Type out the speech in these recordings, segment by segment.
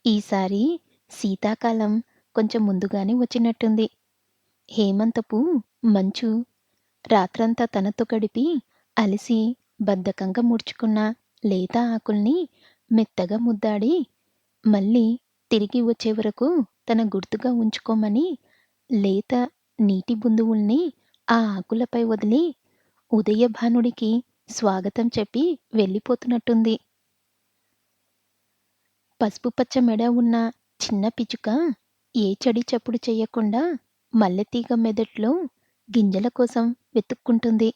ఈసారి శీతాకాలం కొంచెం ముందుగానే వచ్చినట్టుంది. హేమంతపు మంచు రాత్రంతా తనతో గడిపి అలిసి బద్ధకంగా ముడుచుకున్న లేత ఆకుల్ని మెత్తగా ముద్దాడి మళ్ళీ తిరిగి వచ్చే వరకు తన గుర్తుగా ఉంచుకోమని లేత నీటి బిందువుల్ని ఆ ఆకులపై వదిలి ఉదయభానుడికి స్వాగతం చెప్పి వెళ్ళిపోతున్నట్టుంది. పసుపు పచ్చ మెడ ఉన్న చిన్న పిచ్చుక ఏ చడి చప్పుడు చెయ్యకుండా మల్లెతీగ మెదట్లో గింజల కోసం వెతుక్కుంటుంది.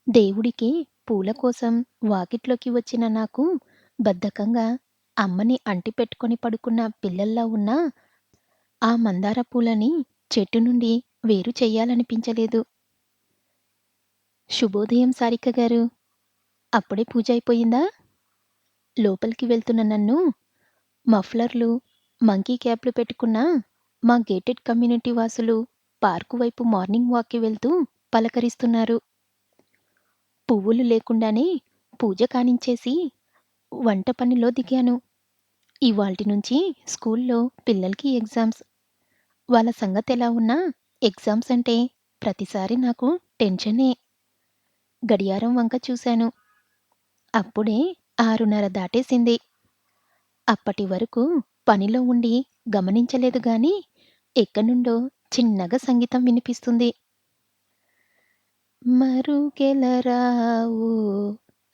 దేవుడికి పూల కోసం వాకిట్లోకి వచ్చిన నాకు బద్ధకంగా అమ్మని అంటిపెట్టుకొని పడుకున్న పిల్లల్లా ఉన్న ఆ మందార పూలని చెట్టు నుండి వేరు చెయ్యాలనిపించలేదు. శుభోదయం సారిక గారు. అప్పుడే పూజ అయిపోయిందా? లోపలికి వెళ్తున్న నన్ను మఫ్లర్లు, మంకీ క్యాప్లు పెట్టుకున్న మా గేటెడ్ కమ్యూనిటీ వాసులు పార్కు వైపు మార్నింగ్ వాక్‌కి వెళ్తూ పలకరిస్తున్నారు. పువ్వులు లేకుండానే పూజ కానించేసి వంట పనిలో దిగాను. ఇవాల్టి నుంచి స్కూల్లో పిల్లలకి ఎగ్జామ్స్. వాళ్ళ సంగతెలా ఉన్నా ఎగ్జామ్స్ అంటే ప్రతిసారి నాకు టెన్షనే. గడియారం వంక చూశాను. అప్పుడే 6:30 దాటేసింది. అప్పటి వరకు పనిలో ఉండి గమనించలేదు గాని ఎక్కడ్నుండో చిన్నగా సంగీతం వినిపిస్తుంది. మరుగెలరావో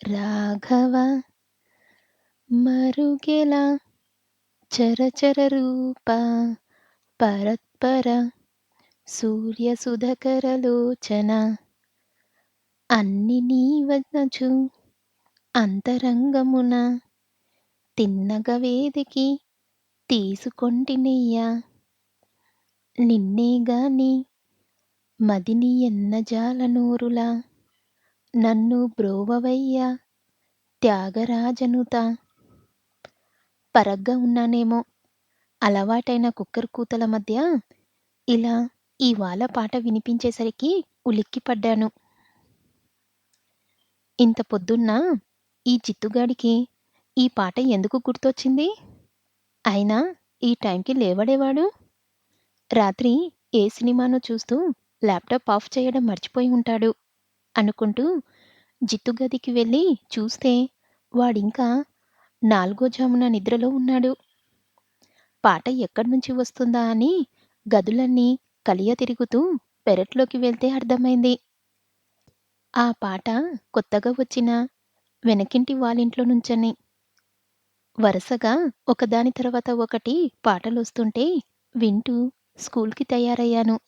రాఘవ మరుగెలా చరచర రూప పరత్పర సూర్యసుధకరలోచన అన్ని నీవనచు అంతరంగమున తిన్నగ వేదికి తీసుకొంటినెయ్య నిన్నేగాని మదిని ఎన్నజాలనోరుల నన్ను బ్రోవవయ్య త్యాగరాజనుత. పరగ్గా ఉన్నానేమో, అలవాటైన కుక్కర్ కూతల మధ్య ఇలా ఇవాళ పాట వినిపించేసరికి ఉలిక్కిపడ్డాను. ఇంత పొద్దున్న ఈ చిత్తుగాడికి ఈ పాట ఎందుకు గుర్తొచ్చింది? అయినా ఈ టైంకి లేవడేవాడు? రాత్రి ఏ సినిమానో చూస్తూ ల్యాప్‌టాప్ ఆఫ్ చేయడం మర్చిపోయి ఉంటాడు అనుకుంటూ జిత్తుగదికి వెళ్ళి చూస్తే వాడింకా 4 జామున నిద్రలో ఉన్నాడు. పాట ఎక్కడ్నుంచి వస్తుందా అని గదులన్నీ కలియ తిరుగుతూ పెరట్లోకి వెళ్తే అర్థమైంది. ఆ పాట కొత్తగా వచ్చిన వెనకింటి వాళ్ళింట్లో నుంచని. వరసగా ఒకదాని తర్వాత ఒకటి పాటలొస్తుంటే వింటూ స్కూల్‌కి తయారయ్యాను.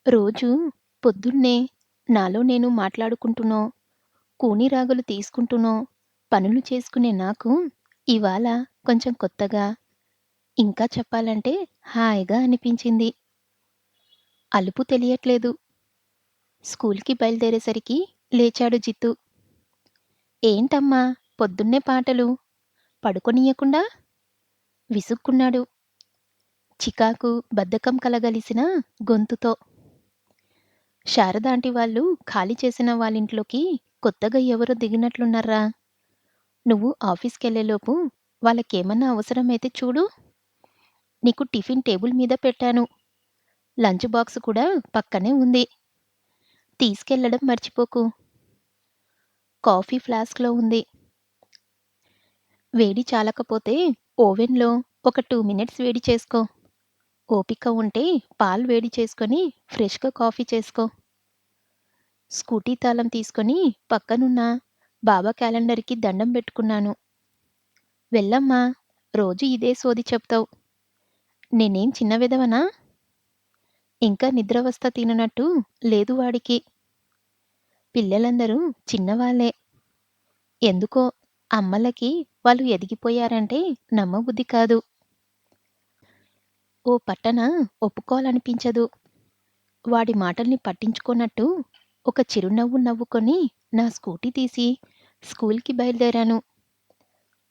రోజూ పొద్దున్నే నాలో నేను మాట్లాడుకుంటూనో, కూని రాగులు తీసుకుంటూనో పనులు చేసుకునే నాకు ఇవాళ కొంచెం కొత్తగా, ఇంకా చెప్పాలంటే హాయిగా అనిపించింది. అలుపు తెలియట్లేదు. స్కూల్‌కి బయలుదేరేసరికి లేచాడు జిత్తు. ఏంటమ్మా పొద్దున్నే పాటలు, పడుకోనియ్యకుండా? విసుక్కున్నాడు. చికాకు, బద్ధకం కలగలిసిన గొంతుతో. శారదాంటీ వాళ్ళు ఖాళీ చేసిన వాళ్ళింట్లోకి కొత్తగా ఎవరో దిగినట్లున్నార్రా. నువ్వు ఆఫీస్‌కెళ్ళేలోపు వాళ్ళకేమన్నా అవసరమైతే చూడు. నీకు టిఫిన్ టేబుల్ మీద పెట్టాను. లంచ్ బాక్స్ కూడా పక్కనే ఉంది. తీసుకెళ్ళడం మర్చిపోకు. కాఫీ ఫ్లాస్క్‌లో ఉంది. వేడి చాలకపోతే ఓవెన్‌లో ఒక 2 మినిట్స్ వేడి చేసుకో. ఓపిక ఉంటే పాలు వేడి చేసుకొని ఫ్రెష్‌గా కాఫీ చేసుకో. స్కూటీ తాళం తీసుకొని పక్కనున్న బాబా క్యాలెండర్‌కి దండం పెట్టుకున్నాను. వెళ్ళమ్మా, రోజూ ఇదే సోది చెప్తావు. నేనేం చిన్న వెధవనా? ఇంకా నిద్రవస్థ తిననట్టు లేదు వాడికి. పిల్లలందరూ చిన్నవాళ్ళే. ఎందుకో అమ్మలకి వాళ్ళు ఎదిగిపోయారంటే నమ్మబుద్ధి కాదు. ఓ పట్టన ఒప్పుకోవాలనిపించదు. వాడి మాటల్ని పట్టించుకోనట్టు ఒక చిరునవ్వు నవ్వుకొని నా స్కూటీ తీసి స్కూల్‌కి బయలుదేరాను.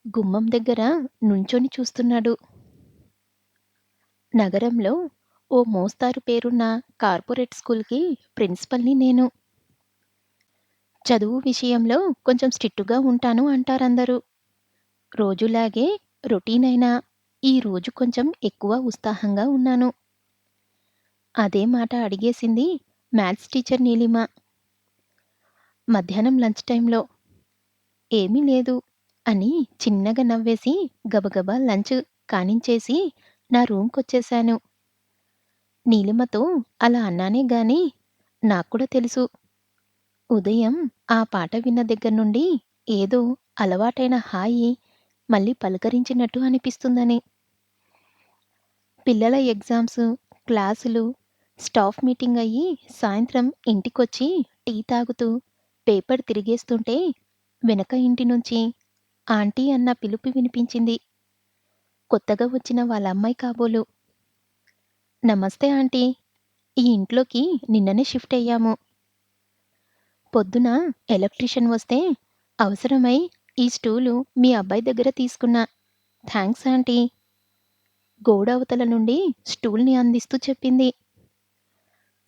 గుమ్మం దగ్గర నుంచొని చూస్తున్నాడు. నగరంలో ఓ మోస్తారు పేరున్న కార్పొరేట్ స్కూల్‌కి ప్రిన్సిపల్‌ని నేను. చదువు విషయంలో కొంచెం స్ట్రిక్టుగా ఉంటాను అంటారందరూ. రోజులాగే రొటీన్ అయినా ఈ రోజు కొంచెం ఎక్కువ ఉత్సాహంగా ఉన్నాను. అదే మాట అడిగేసింది మ్యాథ్స్ టీచర్ నీలిమ. మధ్యాహ్నం లంచ్ టైంలో ఏమీ లేదు అని చిన్నగా నవ్వేసి గబగబా లంచ్ కానించేసి నా రూమ్‌కొచ్చేశాను. నీలిమతో అలా అన్నానే గాని నాక్కూడా తెలుసు ఉదయం ఆ పాట విన్న దగ్గర్నుండి ఏదో అలవాటైన హాయి మళ్ళీ పలకరించినట్టు అనిపిస్తుందని. పిల్లల ఎగ్జామ్స్, క్లాసులు, స్టాఫ్ మీటింగ్ అయ్యి సాయంత్రం ఇంటికొచ్చి టీ తాగుతూ పేపర్ తిరిగేస్తుంటే వెనక ఇంటి నుంచి ఆంటీ అన్న పిలుపు వినిపించింది. కొత్తగా వచ్చిన వాళ్ళ అమ్మాయి కాబోలు. నమస్తే ఆంటీ. ఈ ఇంట్లోకి నిన్ననే షిఫ్ట్ అయ్యాము. పొద్దున ఎలక్ట్రీషియన్ వస్తే అవసరమై ఈ స్టూలు మీ అబ్బాయి దగ్గర తీసుకున్నా. Thanks aunty. గోడ అవతల నుండి స్టూల్‌ని అందిస్తూ చెప్పింది.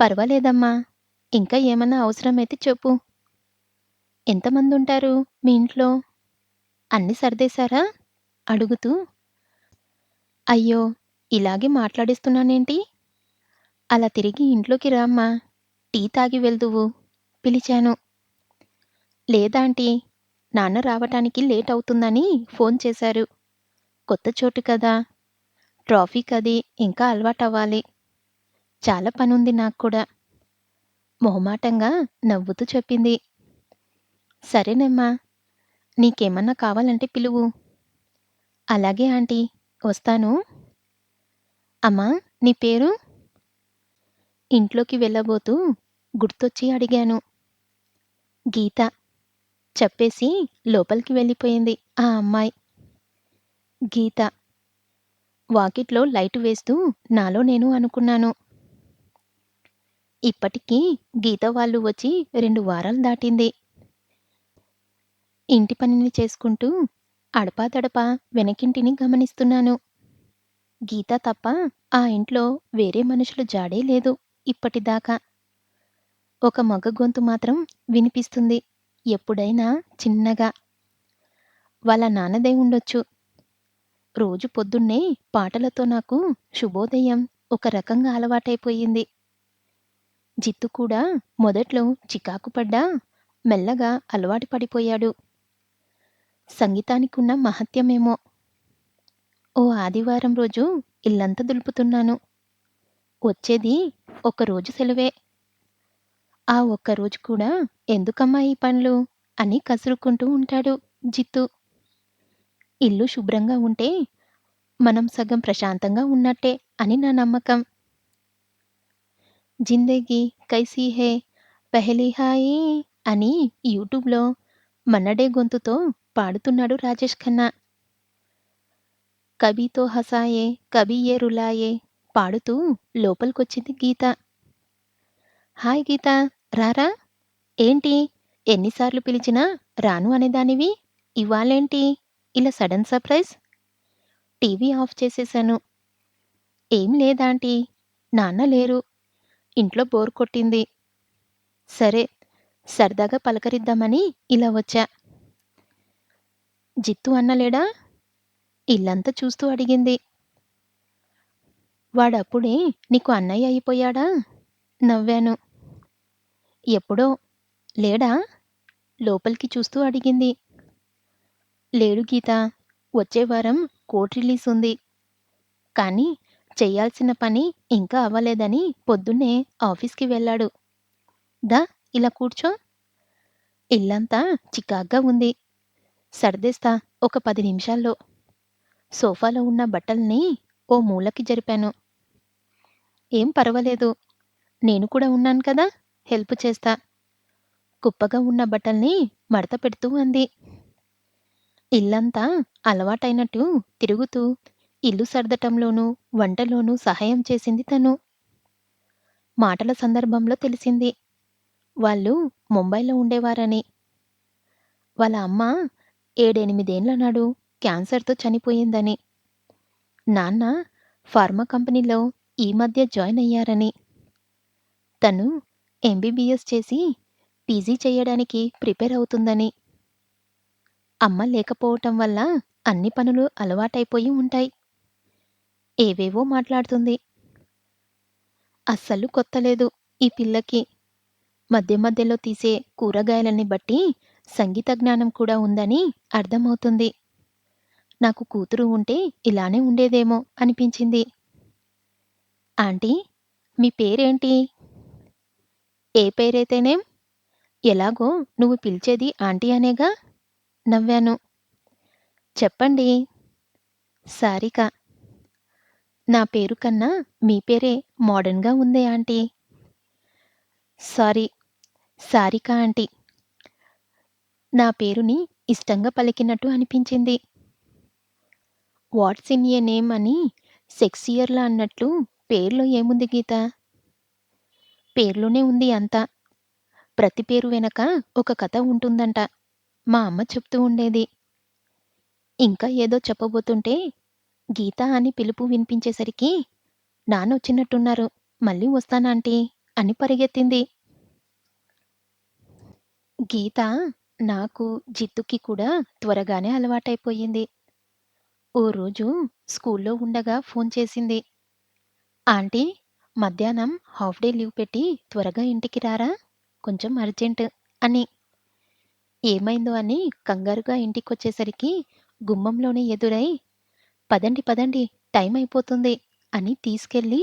పర్వాలేదమ్మా. ఇంకా ఏమన్నా అవసరమైతే చెప్పు. ఎంతమందుంటారు మీ ఇంట్లో? అన్నీ సర్దేశారా? అడుగుతూ అయ్యో! ఇలాగే మాట్లాడేస్తున్నానేంటి? అలా తిరిగి ఇంట్లోకి రామ్మా. టీ తాగి వెళ్దువు పిలిచాను. లేదాంటీ. నాన్న రావటానికి లేట్ అవుతుందని ఫోన్ చేశారు. కొత్త చోటు కదా! ట్రాఫిక్ అది ఇంకా అలవాటవ్వాలి. చాలా పనుంది నాక్కూడా. మొహమాటంగా నవ్వుతూ చెప్పింది. సరేనమ్మా. నీకేమన్నా కావాలంటే పిలువు. అలాగే ఆంటీ. వస్తాను. అమ్మా నీ పేరు? ఇంట్లోకి వెళ్ళబోతూ గుర్తొచ్చి అడిగాను. గీత. చెప్పేసి లోపలికి వెళ్ళిపోయింది ఆ అమ్మాయి. గీత. వాకిట్లో లైటు వేస్తూ నాలో నేను అనుకున్నాను. ఇప్పటికి గీత వాళ్ళు వచ్చి 2 వారాలు దాటింది. ఇంటి పనిని చేసుకుంటూ అడపాదడపా వెనకింటిని గమనిస్తున్నాను. గీత తప్ప ఆ ఇంట్లో వేరే మనుషులు జాడే లేదు ఇప్పటిదాకా. ఒక మగ గొంతు మాత్రం వినిపిస్తుంది ఎప్పుడైనా చిన్నగా. వాళ్ళ నాన్నదే ఉండొచ్చు. రోజు పొద్దున్నే పాటలతో నాకు శుభోదయం ఒక రకంగా అలవాటైపోయింది. జిత్తు కూడా మొదట్లో చికాకు పడ్డా మెల్లగా అలవాటు పడిపోయాడు. సంగీతానికున్న మహత్యమేమో. ఓ ఆదివారం రోజు ఇల్లంతా దులుపుతున్నాను. వచ్చేది ఒక్కరోజు సెలవే. ఆ ఒక్కరోజు కూడా ఎందుకమ్మా ఈ పనులు అని కసురుకుంటూ ఉంటాడు జిత్తు. ఇల్లు శుభ్రంగా ఉంటే మనం సగం ప్రశాంతంగా ఉన్నట్టే అని నా నమ్మకం. జిందగీ కైసీ హై పెహెలీ హాయి అని యూట్యూబ్‌లో మన్నడే గొంతుతో పాడుతున్నాడు రాజేష్ ఖన్నా. కభీ తో హసాయే కభీ యే రులాయే పాడుతూ లోపలికొచ్చింది గీత. హాయ్ గీత. రారా. ఏంటి ఎన్నిసార్లు పిలిచినా రాను అనేదానివి. ఇవాళేంటి ఇలా సడన్ సర్ప్రైజ్? టీవీ ఆఫ్ చేసేశాను. ఏం లేదాంటీ. నాన్న లేరు. ఇంట్లో బోర్ కొట్టింది. సరే సరదాగా పలకరిద్దామని ఇలా వచ్చా. జిత్తు అన్న లేడా? ఇల్లంతా చూస్తూ అడిగింది. వాడప్పుడే నీకు అన్నయ్య అయిపోయాడా? నవ్వాను. ఎప్పుడో. లేడా? లోపలికి చూస్తూ అడిగింది. లేడు గీతా. వచ్చే వారం కోర్ట్ రిలీజ్ ఉంది. కానీ చెయ్యాల్సిన పని ఇంకా అవ్వలేదని పొద్దున్నే ఆఫీస్‌కి వెళ్ళాడు. దా ఇలా కూర్చో. ఇల్లంతా చికాగ్గా ఉంది. సర్దేస్తా ఒక 10 నిమిషాల్లో. సోఫాలో ఉన్న బట్టల్ని ఓ మూలకి జరిపాను. ఏం పరవాలేదు. నేను కూడా ఉన్నాను కదా! హెల్ప్ చేస్తా. కుప్పగా ఉన్న బట్టల్ని మడత పెడుతూ అంది. ఇల్లంతా అలవాటైనట్టు తిరుగుతూ ఇల్లు సర్దటంలోనూ, వంటలోనూ సహాయం చేసింది తను. మాటల సందర్భంలో తెలిసింది. వాళ్ళు ముంబైలో ఉండేవారని. వాళ్ళ అమ్మ 7, 8 నాడు క్యాన్సర్‌తో చనిపోయిందని. నాన్న ఫార్మా కంపెనీలో ఈ మధ్య జాయిన్ అయ్యారని. తను ఎంబీబీఎస్ చేసి పీజీ చెయ్యడానికి ప్రిపేర్ అవుతుందని. అమ్మ లేకపోవటం వల్ల అన్ని పనులు అలవాటైపోయి ఉంటాయి. ఏవేవో మాట్లాడుతుంది. అస్సలు కొత్తలేదు ఈ పిల్లకి. మధ్య మధ్యలో తీసే కూరగాయలని బట్టి సంగీత జ్ఞానం కూడా ఉందని అర్థమవుతుంది. నాకు కూతురు ఉంటే ఇలానే ఉండేదేమో అనిపించింది. ఆంటీ, మీ పేరేంటి? ఏ పేరైతేనేం? ఎలాగో నువ్వు పిలిచేది ఆంటీ అనేగా? నవ్వాను. చెప్పండి. సారిక. నా పేరు కన్నా మీ పేరే మోడర్న్‌గా ఉందే ఆంటీ. Sorry, Sarika aunty. నా పేరుని ఇష్టంగా పలికినట్టు అనిపించింది. వాట్స్ ఇన్ ఎ నేమ్ అని షేక్స్‌పియర్‌లో అన్నట్లు పేరులో ఏముంది గీత? పేరులోనే ఉంది అంతా. ప్రతి పేరు వెనక ఒక కథ ఉంటుందంట. మా అమ్మ చెప్తూ ఉండేది. ఇంకా ఏదో చెప్పబోతుంటే గీత అని పిలుపు వినిపించేసరికి నాన్నొచ్చినట్టున్నారు. మళ్ళీ వస్తానాంటీ అని పరిగెత్తింది. గీత నాకు, జిత్తుకి కూడా త్వరగానే అలవాటైపోయింది. ఓ రోజు స్కూల్లో ఉండగా ఫోన్ చేసింది. ఆంటీ, మధ్యాహ్నం హాఫ్ డే లీవ్ పెట్టి త్వరగా ఇంటికి రారా? కొంచెం అర్జెంట్ అని. ఏమైందో అని కంగారుగా ఇంటికొచ్చేసరికి గుమ్మంలోనే ఎదురై, పదండి పదండి, టైం అయిపోతుంది అని తీసుకెళ్ళి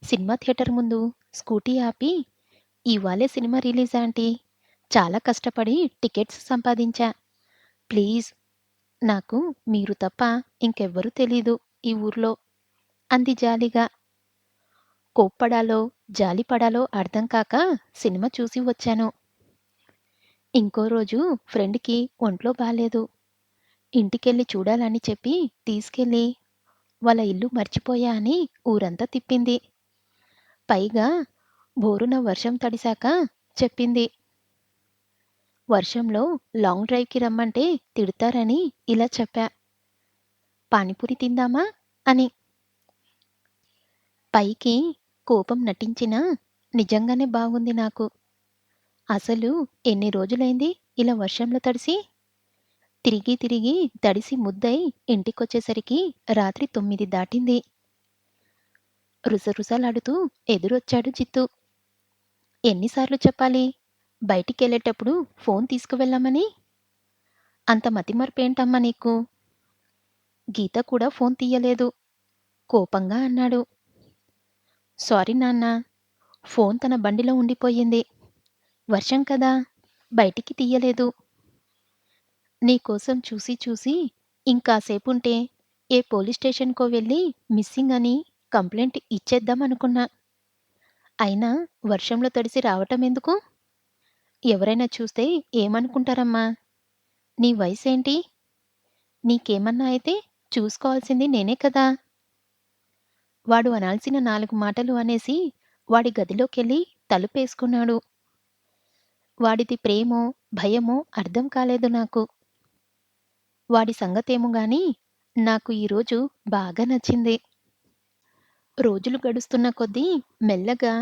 సినిమా థియేటర్ ముందు స్కూటీ ఆపి, ఇవాళే సినిమా రిలీజ్ ఆంటీ. చాలా కష్టపడి టికెట్స్ సంపాదించా. ప్లీజ్, నాకు మీరు తప్ప ఇంకెవ్వరూ తెలీదు ఈ ఊర్లో అంది జాలిగా. కోప్పడాలో, జాలిపడాలో అర్థం కాక సినిమా చూసి వచ్చాను. ఇంకో రోజు ఫ్రెండ్‌కి ఒంట్లో బాలేదు. ఇంటికెళ్ళి చూడాలని చెప్పి తీసుకెళ్ళి వాళ్ళ ఇల్లు మర్చిపోయా అని ఊరంతా తిప్పింది. పైగా బోరున వర్షం తడిశాక చెప్పింది. వర్షంలో లాంగ్ డ్రైవ్‌కి రమ్మంటే తిడతారని ఇలా చెప్పా. పానీపూరి తిందామా అని. పైకి కోపం నటించినా నిజంగానే బాగుంది నాకు. అసలు ఎన్ని రోజులైంది ఇలా వర్షంలో తడిసి? తిరిగి తిరిగి తడిసి ముద్దై ఇంటికొచ్చేసరికి రాత్రి 9 దాటింది. రుసరుసలాడుతూ ఎదురొచ్చాడు జిత్తు. ఎన్నిసార్లు చెప్పాలి? బయటికెళ్ళేటప్పుడు ఫోన్ తీసుకువెళ్ళమని? అంత మతిమరుపేంటమ్మా నీకు? గీత కూడా ఫోన్ తీయలేదు. కోపంగా అన్నాడు. సారీ నాన్నా, ఫోన్ తన బండిలో ఉండిపోయింది. వర్షం కదా, బయటికి తీయలేదు. నీకోసం చూసి చూసి ఇంకాసేపుంటే ఏ పోలీస్ స్టేషన్‌కో వెళ్ళి మిస్సింగ్ అని కంప్లెయింట్ ఇచ్చేద్దామనుకున్నా. అయినా వర్షంలో తడిసి రావటమెందుకు? ఎవరైనా చూస్తే ఏమనుకుంటారమ్మా? నీ వయసేంటి? నీకేమన్నా అయితే చూసుకోవాల్సింది నేనే కదా! వాడు అనాల్సిన 4 మాటలు అనేసి వాడి గదిలోకెళ్ళి తలుపేసుకున్నాడు. వాడిది ప్రేమో, భయమో అర్థం కాలేదు నాకు. వాడి సంగతేమో గాని నాకు ఈరోజు బాగా నచ్చింది. రోజులు గడుస్తున్న కొద్దీ మెల్లగా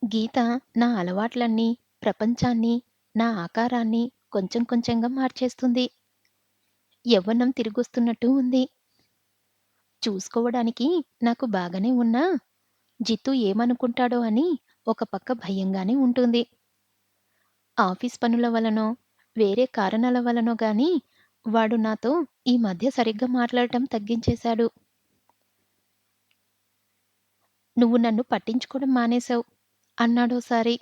గీత నా అలవాట్లన్నీ, ప్రపంచాన్ని, నా ఆకారాన్ని కొంచెం కొంచెంగా మార్చేస్తుంది. యవ్వనం తిరిగొస్తున్నట్టు ఉంది. చూసుకోవడానికి నాకు బాగానే ఉన్నా, జిత్తు ఏమనుకుంటాడో అని ఒక పక్క భయంగానే ఉంటుంది. ఆఫీస్ పనుల వలనో, వేరే కారణాల వలనో గాని వాడు నాతో ఈ మధ్య సరిగ్గా మాట్లాడటం తగ్గించేశాడు. "నువ్వు నన్ను పట్టించుకోవడం మానేశావు" అన్నాడోసారి.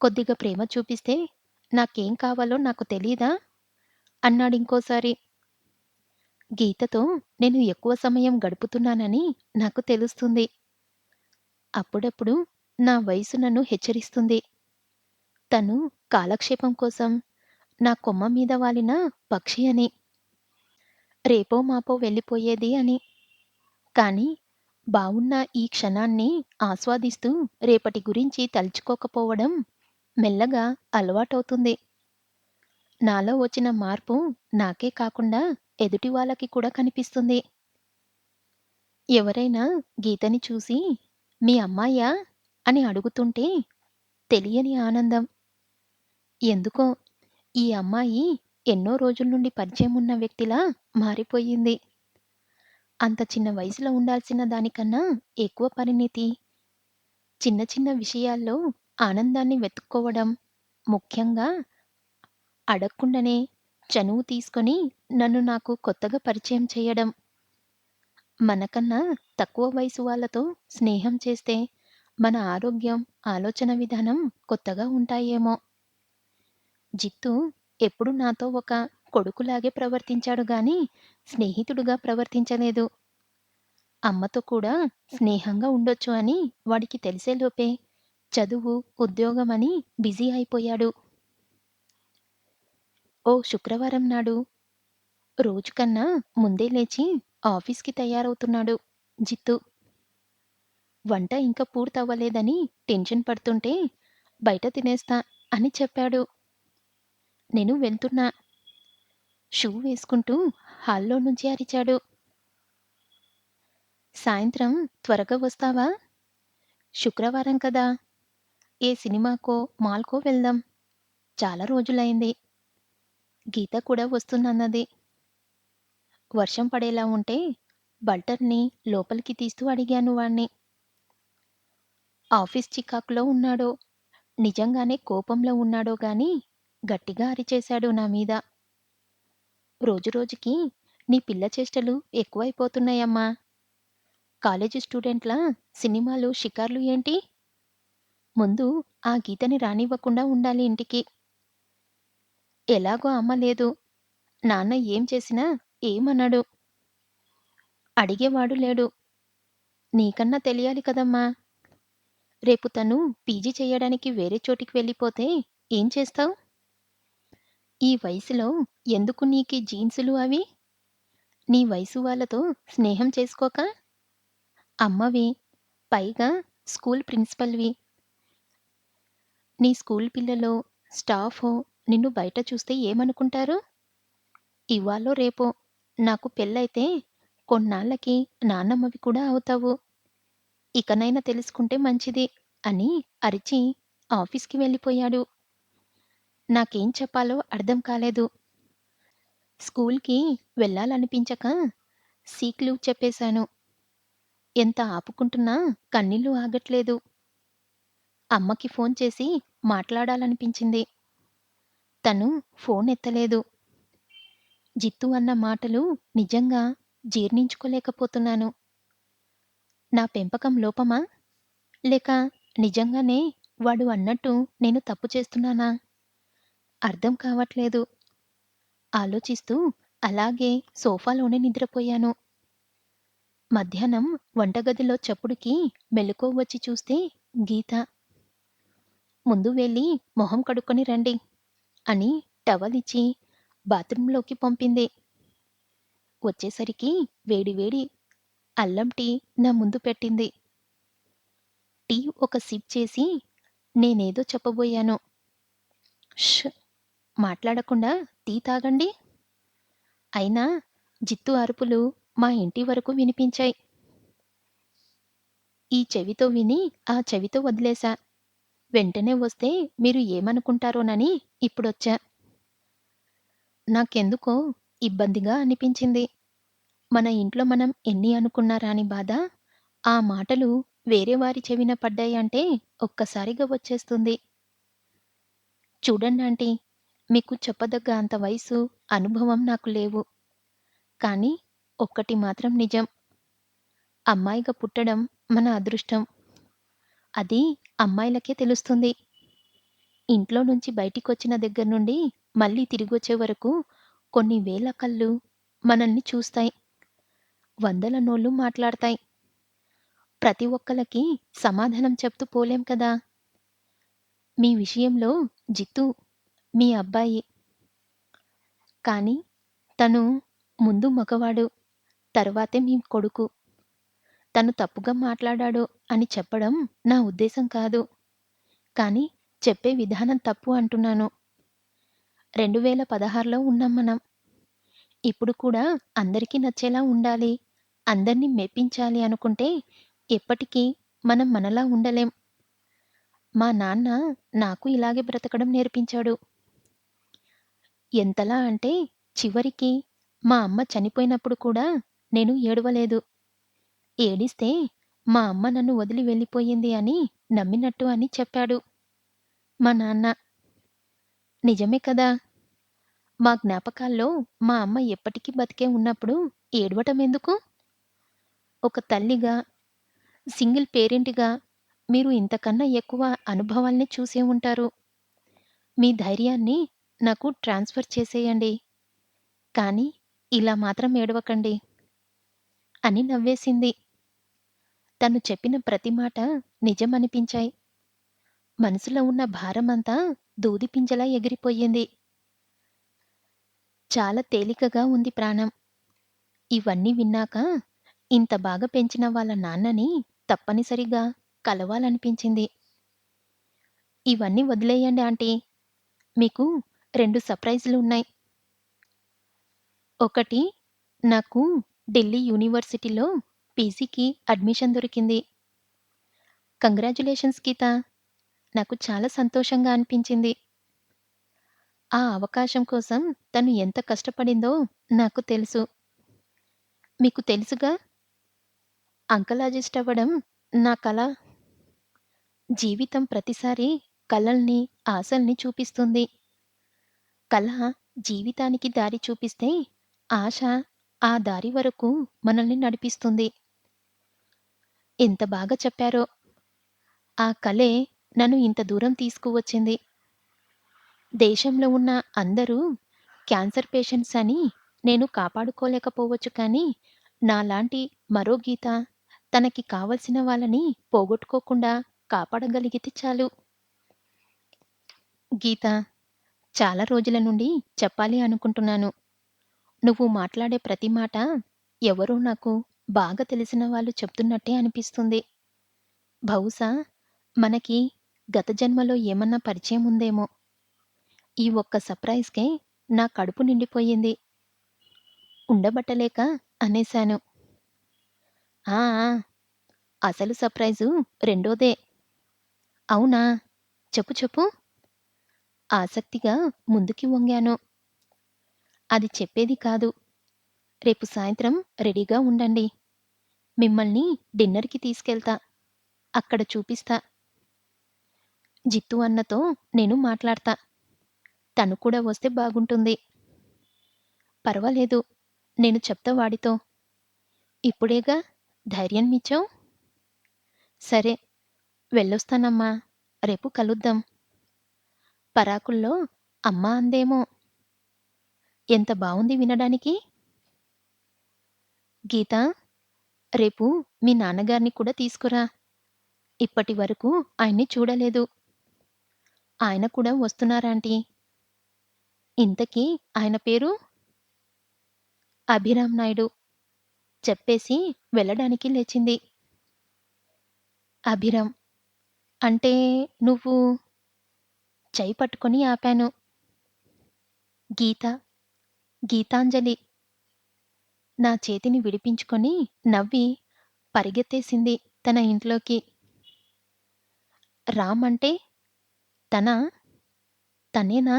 "కొద్దిగా ప్రేమ చూపిస్తే నాకేం కావాలో నాకు తెలీదా?" అన్నాడింకోసారి. గీతతో నేను ఎక్కువ సమయం గడుపుతున్నానని నాకు తెలుస్తుంది. అప్పుడప్పుడు నా వయసు నన్ను హెచ్చరిస్తుంది. తను కాలక్షేపం కోసం నా కొమ్మ మీద వాలిన పక్షి అని. రేపో మాపో వెళ్ళిపోయేది అని. కానీ బావున్న ఈ క్షణాన్ని ఆస్వాదిస్తూ రేపటి గురించి తలుచుకోకపోవడం మెల్లగా అలవాటవుతుంది. నాలో వచ్చిన మార్పు నాకే కాకుండా ఎదుటి వాళ్ళకి కూడా కనిపిస్తుంది. ఎవరైనా గీతని చూసి "మీ అమ్మాయా?" అని అడుగుతుంటే తెలియని ఆనందం. ఎందుకో ఈ అమ్మాయి ఎన్నో రోజుల నుండి పరిచయం ఉన్న వ్యక్తిలా మారిపోయింది. అంత చిన్న వయసులో ఉండాల్సిన దానికన్నా ఎక్కువ పరిణితి, చిన్న చిన్న విషయాల్లో ఆనందాన్ని వెతుక్కోవడం, ముఖ్యంగా అడగకుండానే చనువు తీసుకొని నన్ను నాకు కొత్తగా పరిచయం చేయడం. మనకన్నా తక్కువ వయసు వాళ్ళతో స్నేహం చేస్తే మన ఆరోగ్యం, ఆలోచన విధానం కొత్తగా ఉంటాయేమో. జిత్తు ఎప్పుడు నాతో ఒక కొడుకులాగే ప్రవర్తించాడు గానీ, స్నేహితుడుగా ప్రవర్తించలేదు. అమ్మతో కూడా స్నేహంగా ఉండొచ్చు అని వాడికి తెలిసేలోపే చదువు, ఉద్యోగమని బిజీ అయిపోయాడు. ఓ శుక్రవారం నాడు రోజుకన్నా ముందే లేచి ఆఫీస్‌కి తయారవుతున్నాడు జిత్తు. వంట ఇంకా పూర్తవ్వలేదని టెన్షన్ పడుతుంటే, బయట తినేస్తా అని చెప్పాడు. నేను వెళ్తున్నా. షూ వేసుకుంటూ హాల్‌లో నుంచి అరిచాడు. సాయంత్రం త్వరగా వస్తావా? శుక్రవారం కదా! ఏ సినిమాకో, మాల్‌కో వెళ్దాం. చాలా రోజులైంది. గీత కూడా వస్తున్నన్నది. వర్షం పడేలా ఉంటే బల్టర్‌ని లోపలికి తీస్తూ అడిగాను వాణ్ణి. ఆఫీస్ చికాకులో ఉన్నాడో, నిజంగానే కోపంలో ఉన్నాడో గాని గట్టిగా అరిచేశాడు నా మీద. రోజురోజుకీ నీ పిల్ల చేష్టలు ఎక్కువైపోతున్నాయమ్మా! కాలేజీ స్టూడెంట్‌లా సినిమాలు, షికార్లు ఏంటి? ముందు ఆ గీతని రానివ్వకుండా ఉండాలి ఇంటికి. ఎలాగో అమ్మ లేదు. నాన్న ఏం చేసినా ఏమనడు. అడిగేవాడు లేడు. నీకన్నా తెలియాలి కదమ్మా! రేపు తను పీజీ చెయ్యడానికి వేరే చోటికి వెళ్ళిపోతే ఏం చేస్తావు? ఈ వయసులో ఎందుకు నీకీ జీన్సులు అవి? నీ వయసు వాళ్ళతో స్నేహం చేసుకోక? అమ్మవి, పైగా స్కూల్ ప్రిన్సిపల్‌వి. నీ స్కూల్ పిల్లలో, స్టాఫో నిన్ను బయట చూస్తే ఏమనుకుంటారు? ఇవాళో రేపో నాకు పెళ్ళైతే కొన్నాళ్ళకి నాన్నమ్మవి కూడా అవుతావు. ఇకనైనా తెలుసుకుంటే మంచిది అని అరిచి ఆఫీస్‌కి వెళ్ళిపోయాడు. నాకేం చెప్పాలో అర్థం కాలేదు. స్కూల్‌కి వెళ్ళాలనిపించక సీక్ లీవ్ చెప్పేశాను. ఎంత ఆపుకుంటున్నా కన్నీళ్లు ఆగట్లేదు. అమ్మకి ఫోన్ చేసి మాట్లాడాలనిపించింది. తను ఫోన్ ఎత్తలేదు. జిత్తు అన్న మాటలు నిజంగా జీర్ణించుకోలేకపోతున్నాను. నా పెంపకం లోపమా? లేక నిజంగానే వాడు అన్నట్టు నేను తప్పు చేస్తున్నానా? అర్థం కావట్లేదు. ఆలోచిస్తూ అలాగే సోఫాలోనే నిద్రపోయాను. మధ్యాహ్నం వంటగదిలో చప్పుడుకి మెలకువ వచ్చి చూస్తే గీత. ముందు వెళ్ళి మొహం కడుక్కొని రండి అని టవలిచ్చి బాత్రూంలోకి పంపింది. వచ్చేసరికి వేడివేడి అల్లం టీ నా ముందు పెట్టింది. టీ ఒక సిప్ చేసి నేనేదో చెప్పబోయాను. ష్! మాట్లాడకుండా టీ తాగండి. అయినా జిత్తు అరుపులు మా ఇంటి వరకు వినిపించాయి. ఈ చెవితో విని ఆ చెవితో వదిలేశా. వెంటనే వస్తే మీరు ఏమనుకుంటారోనని ఇప్పుడొచ్చా. నాకెందుకో ఇబ్బందిగా అనిపించింది. మన ఇంట్లో మనం ఎన్ని అనుకున్నా రాని బాధ, ఆ మాటలు వేరే వారి చెవిన పడ్డాయంటే ఒక్కసారిగా వచ్చేస్తుంది. చూడండాంటీ, మీకు చెప్పదగ్గ అంత వయసు, అనుభవం నాకు లేవు. కానీ ఒక్కటి మాత్రం నిజం. అమ్మాయిగా పుట్టడం మన అదృష్టం. అది అమ్మాయిలకే తెలుస్తుంది. ఇంట్లో నుంచి బయటికొచ్చిన దగ్గర నుండి మళ్ళీ తిరిగొచ్చే వరకు కొన్ని వేల కళ్ళు మనల్ని చూస్తాయి. వందల నోళ్ళు మాట్లాడతాయి. ప్రతి ఒక్కళ్ళకి సమాధానం చెప్తూ పోలేం కదా! మీ విషయంలో జిత్తు మీ అబ్బాయి. కానీ తను ముందు మగవాడు, తర్వాతే మీ కొడుకు. తను తప్పుగా మాట్లాడాడు అని చెప్పడం నా ఉద్దేశం కాదు. కానీ చెప్పే విధానం తప్పు అంటున్నాను. 2016లో ఉన్నాం మనం. ఇప్పుడు కూడా అందరికీ నచ్చేలా ఉండాలి, అందరిని మెప్పించాలి అనుకుంటే ఎప్పటికీ మనం మనలా ఉండలేం. మా నాన్న నాకు ఇలాగే బ్రతకడం నేర్పించాడు. ఎంతలా అంటే చివరికి మా అమ్మ చనిపోయినప్పుడు కూడా నేను ఏడవలేదు. ఏడిస్తే మా అమ్మ నన్ను వదిలి వెళ్ళిపోయింది అని నమ్మినట్టు అని చెప్పాడు మా నాన్న. నిజమే కదా! మా జ్ఞాపకాల్లో మా అమ్మ ఎప్పటికీ బతికే ఉన్నప్పుడు ఏడవటం ఎందుకు? ఒక తల్లిగా, సింగిల్ పేరెంట్‌గా మీరు ఇంతకన్నా ఎక్కువ అనుభవాల్ని చూసే ఉంటారు. మీ ధైర్యాన్ని నాకు ట్రాన్స్‌ఫర్ చేసేయండి. కానీ ఇలా మాత్రం ఏడవకండి అని నవ్వేసింది. తను చెప్పిన ప్రతి మాట నిజమనిపించాయి. మనసులో ఉన్న భారమంతా దూదిపింజలా ఎగిరిపోయింది. చాలా తేలికగా ఉంది ప్రాణం. ఇవన్నీ విన్నాక ఇంత బాగా పెంచిన వాళ్ళ నాన్నని తప్పనిసరిగా కలవాలనిపించింది. ఇవన్నీ వదిలేయండి ఆంటీ. మీకు 2 సర్ప్రైజులున్నాయి. ఒకటి నాకు ఢిల్లీ యూనివర్సిటీలో పీజీకి అడ్మిషన్ దొరికింది. కంగ్రాచ్యులేషన్స్ గీతా! నాకు చాలా సంతోషంగా అనిపించింది. ఆ అవకాశం కోసం తను ఎంత కష్టపడిందో నాకు తెలుసు. మీకు తెలుసుగా అంకలాజిస్ట్ అవ్వడం నా కల. జీవితం ప్రతిసారి కలల్ని, ఆశల్ని చూపిస్తుంది. కల జీవితానికి దారి చూపిస్తే, ఆశ ఆ దారి వరకు మనల్ని నడిపిస్తుంది. ఎంత బాగా చెప్పారో! ఆ కలే నన్ను ఇంత దూరం తీసుకువచ్చింది. దేశంలో ఉన్న అందరూ క్యాన్సర్ పేషెంట్స్ అని నేను కాపాడుకోలేకపోవచ్చు కానీ, నాలాంటి మరో గీత తనకి కావలసిన వాళ్ళని పోగొట్టుకోకుండా కాపాడగలిగితే చాలు. గీత, చాలా రోజుల నుండి చెప్పాలి అనుకుంటున్నాను. నువ్వు మాట్లాడే ప్రతి మాట ఎవరో నాకు బాగా తెలిసిన వాళ్ళు చెప్తున్నట్టే అనిపిస్తుంది. బహుశా మనకి గత జన్మలో ఏమన్నా పరిచయం ఉందేమో! ఈ ఒక్క సర్ప్రైజ్‌కే నా కడుపు నిండిపోయింది. ఉండబట్టలేక అనేశాను. ఆ! ఆ! అసలు సర్ప్రైజు రెండోదే. అవునా? చెప్పు చెప్పు. ఆసక్తిగా ముందుకి వంగాను. అది చెప్పేది కాదు. రేపు సాయంత్రం రెడీగా ఉండండి. మిమ్మల్ని డిన్నర్‌కి తీసుకెళ్తా. అక్కడ చూపిస్తా. జిత్తు అన్నతో నేను మాట్లాడతా. తను కూడా వస్తే బాగుంటుంది. పర్వాలేదు. నేను చెప్తా వాడితో. ఇప్పుడేగా ధైర్యాన్నిచ్చావు. సరే, వెళ్ళొస్తానమ్మా. రేపు కలుద్దాం. పరాకుల్లో అమ్మ అందేమో! ఎంత బావుంది వినడానికి. గీతా! రేపు మీ నాన్నగారిని కూడా తీసుకురా. ఇప్పటి వరకు ఆయన్ని చూడలేదు. ఆయన కూడా వస్తున్నారాంటీ. ఇంతకీ ఆయన పేరు? అభిరామ్ నాయుడు. చెప్పేసి వెళ్ళడానికి లేచింది. అభిరామ్. అంటే నువ్వు చెయ్యి పట్టుకొని ఆపాను. గీత. గీతాంజలి. నా చేతిని విడిపించుకొని నవ్వి పరిగెత్తేసింది తన ఇంట్లోకి. రామ్ అంటే తనా? తనేనా?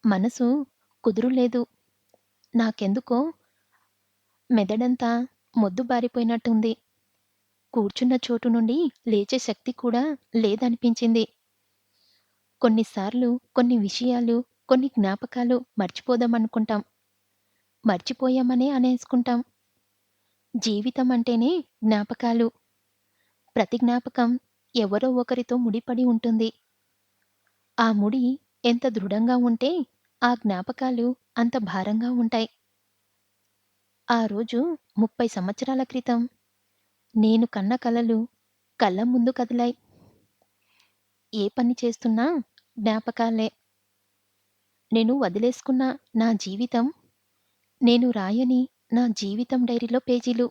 మనసు కుదురులేదు. నాకెందుకో మెదడంతా మొద్దుబారిపోయినట్టుంది. కూర్చున్న చోటు నుండి లేచే శక్తి కూడా లేదనిపించింది. కొన్నిసార్లు కొన్ని విషయాలు, కొన్ని జ్ఞాపకాలు మర్చిపోదామనుకుంటాం. మర్చిపోయామనే అనేసుకుంటాం. జీవితం అంటేనే జ్ఞాపకాలు. ప్రతి జ్ఞాపకం ఎవరో ఒకరితో ముడిపడి ఉంటుంది. ఆ ముడి ఎంత దృఢంగా ఉంటే, ఆ జ్ఞాపకాలు అంత భారంగా ఉంటాయి. ఆ రోజు 30 సంవత్సరాల క్రితం నేను కన్న కలలు కళ్ళ ముందు కదిలాయి. ఏ పని చేస్తున్నా జ్ఞాపకాలే. నేను వదిలేసుకున్న నా జీవితం, నేను రాయని నా జీవితం డైరీలో పేజీలు.